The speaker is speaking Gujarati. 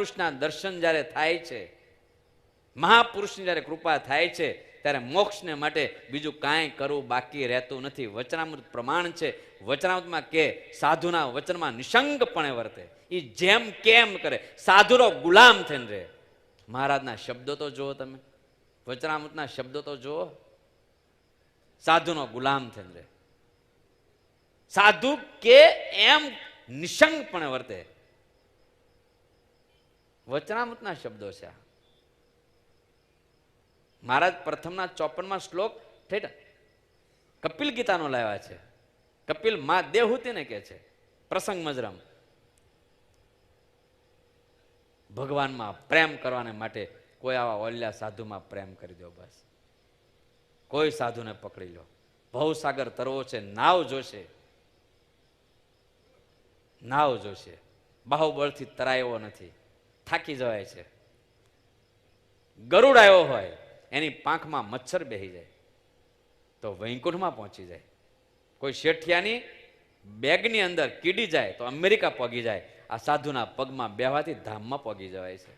મહાપુરુષના દર્શન જ્યારે થાય છે, મહાપુરુષની જ્યારે કૃપા થાય છે, ત્યારે મોક્ષને માટે બીજું કાંઈ કરવું બાકી રહેતું નથી. વચનામૃત પ્રમાણ છે. વચનામૃતમાં કે સાધુના વચનમાં નિશંકપણે વર્તે, એ જેમ કેમ કરે, સાધુનો ગુલામ થઈને રહે. મહારાજના શબ્દો તો જુઓ, તમે વચનામૃતના શબ્દો તો જુઓ. સાધુનો ગુલામ થઈને રહે, સાધુ કે એમ નિશંકપણે વર્તે. વચનામૃતના શબ્દો છે. મહારાજ પ્રથમના 54માં શ્લોક ઠેઠ કપિલ ગીતાનો લાવ્યા છે. કપિલ માં દેવહૂતિને કહે છે પ્રસંગ મજરામ, ભગવાનમાં પ્રેમ કરવાને માટે કોઈ આવા ઓલ્યા સાધુમાં પ્રેમ કરી દો. બસ કોઈ સાધુને પકડી લો. ભવસાગર તરવો છે, નાવ જોશે, નાવ જોશે. બાહુબળથી તરાય એવો નથી, થાકી જવાય છે. ગરુડ આવ્યો હોય, એની પાંખમાં મચ્છર બેસી જાય તો વૈકુંઠમાં પહોંચી જાય. કોઈ શેઠિયાની બેગની અંદર કીડી જાય તો અમેરિકા પહોંચી જાય. આ સાધુના પગમાં બેહવાથી ધામમાં પહોંચી જવાય છે.